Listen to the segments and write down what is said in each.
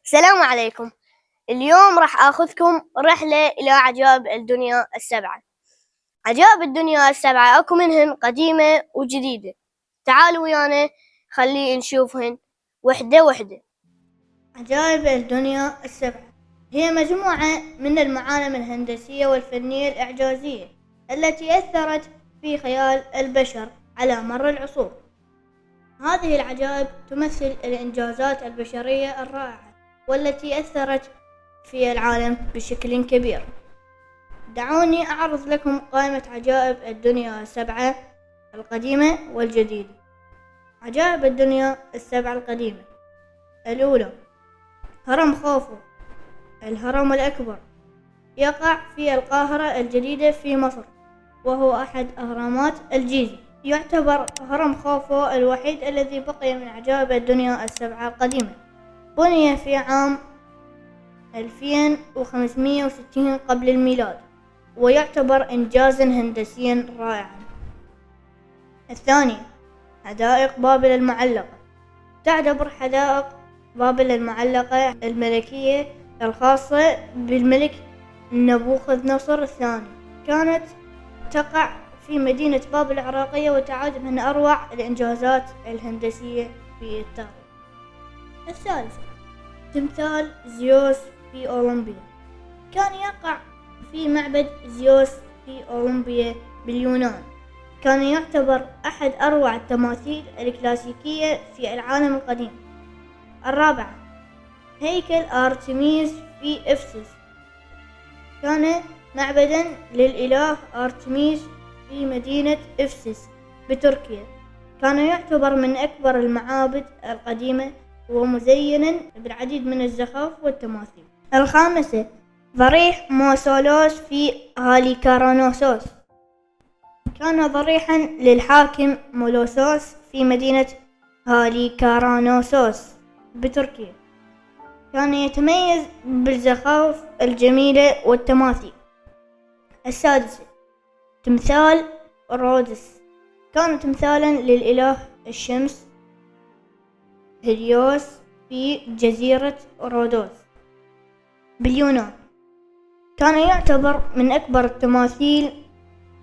السلام عليكم. اليوم راح آخذكم رحلة إلى عجائب الدنيا السبعة. عجائب الدنيا السبعة أكو منهن قديمة وجديدة. تعالوا ويانا خلي نشوفهن وحدة وحدة. عجائب الدنيا السبعة هي مجموعة من المعالم الهندسية والفنية الإعجازية التي أثرت في خيال البشر على مر العصور. هذه العجائب تمثل الإنجازات البشرية الرائعة والتي أثرت في العالم بشكل كبير. دعوني أعرض لكم قائمة عجائب الدنيا السبعة القديمة والجديدة. عجائب الدنيا السبعة القديمة: الأولى هرم خوفو، الهرم الأكبر، يقع في القاهرة الجديدة في مصر، وهو أحد أهرامات الجيزة. يعتبر هرم خوفو الوحيد الذي بقي من عجائب الدنيا السبعة القديمة. بني في عام 2560 قبل الميلاد، ويعتبر إنجازا هندسيا رائعا. الثاني حدائق بابل المعلقة. تعتبر حدائق بابل المعلقة الملكية الخاصة بالملك نبوخذ نصر الثاني. كانت تقع في مدينة بابل العراقية، وتعد من أروع الإنجازات الهندسية في التاريخ. الثالث تمثال زيوس في أولمبيا. كان يقع في معبد زيوس في أولمبيا باليونان. كان يعتبر أحد أروع التماثيل الكلاسيكية في العالم القديم. الرابعة هيكل أرتميس في إفسس. كان معبدا للإله أرتميس في مدينة إفسس بتركيا. كان يعتبر من أكبر المعابد القديمة ومزينا بالعديد من الزخارف والتماثيل. الخامسة ضريح موسولوس في هاليكارناسوس. كان ضريحا للحاكم مولوسوس في مدينة هاليكارناسوس بتركيا. كان يتميز بالزخارف الجميلة والتماثيل. السادسة تمثال رودس. كان تمثالا للإله الشمس هيليوس في جزيرة رودوس باليونان. كان يعتبر من أكبر التماثيل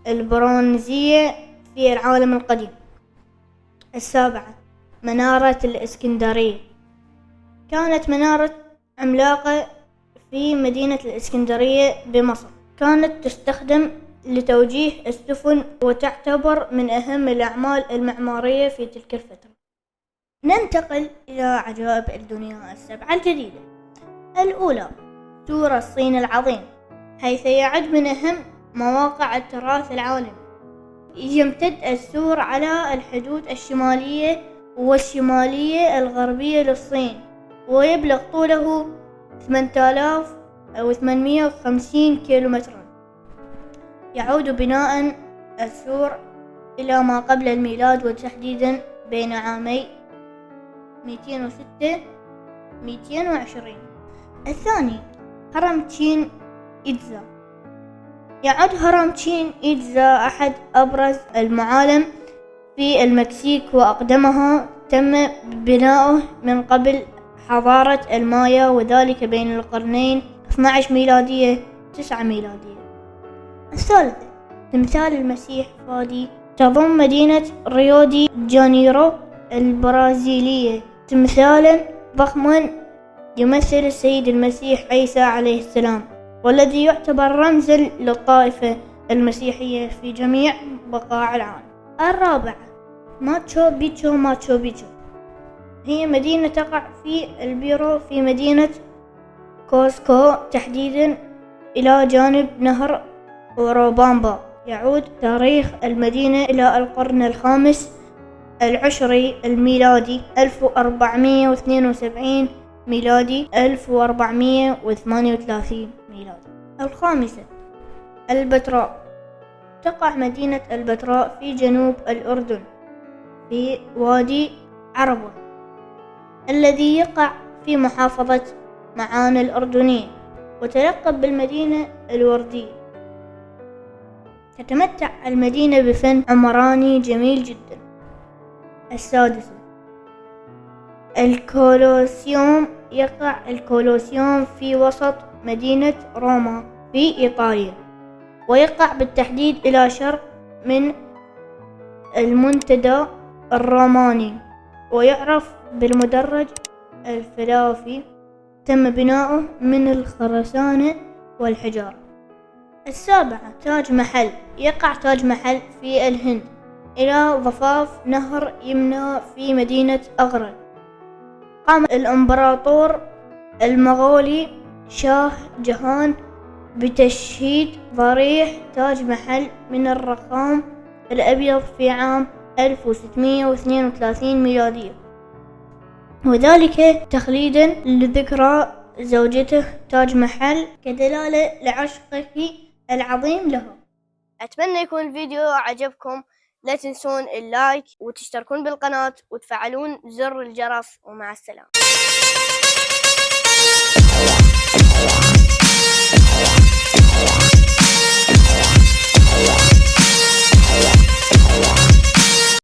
البرونزية في العالم القديم. السابعة منارة الإسكندرية. كانت منارة عملاقة في مدينة الإسكندرية بمصر. كانت تستخدم لتوجيه السفن، وتعتبر من أهم الأعمال المعمارية في تلك الفترة. ننتقل إلى عجائب الدنيا السبعة الجديدة. الأولى سور الصين العظيم، حيث يعد من أهم مواقع التراث العالمي. يمتد السور على الحدود الشمالية والشمالية الغربية للصين، ويبلغ طوله 8850 كيلومترا. يعود بناء السور إلى ما قبل الميلاد، وتحديدا بين عامي 206 220. الثاني هرم تشين إتزا. يعد هرم تشين إتزا أحد أبرز المعالم في المكسيك، وأقدمها تم بناؤه من قبل حضارة المايا، وذلك بين القرنين 12 ميلادية 9 ميلادية. الثالثة تمثال المسيح فادي. تضم مدينة ريو دي جانيرو البرازيلية تمثالا ضخما يمثل السيد المسيح عيسى عليه السلام، والذي يعتبر رمزا للطائفة المسيحية في جميع بقاع العالم. الرابعة ماتشو بيتشو. هي مدينة تقع في البيرو في مدينة كوسكو، تحديدا إلى جانب نهر أوروبامبا. يعود تاريخ المدينة إلى القرن الخامس العشري الميلادي 1472 ميلادي 1438 ميلادي. الخامسة البتراء. تقع مدينة البتراء في جنوب الأردن في وادي عربة، الذي يقع في محافظة معان الأردنية، وتلقب بالمدينة الوردية. تتمتع المدينة بفن عمراني جميل جدا. السادسة الكولوسيوم يقع الكولوسيوم في وسط مدينة روما في إيطاليا، ويقع بالتحديد إلى شرق من المنتدى الروماني، ويعرف بالمدرج الفلافي. تم بناؤه من الخرسانة والحجارة. 7. تاج محل. يقع تاج محل في الهند إلى ضفاف نهر يمنى في مدينة أغرى. قام الإمبراطور المغولي شاه جهان بتشييد ضريح تاج محل من الرخام الأبيض في عام 1632 ميلادية، وذلك تخليدا لذكرى زوجته تاج محل كدلالة لعشقه العظيم لها. أتمنى يكون الفيديو عجبكم. لا تنسون اللايك وتشتركون بالقناة وتفعلون زر الجرس، ومع السلامة.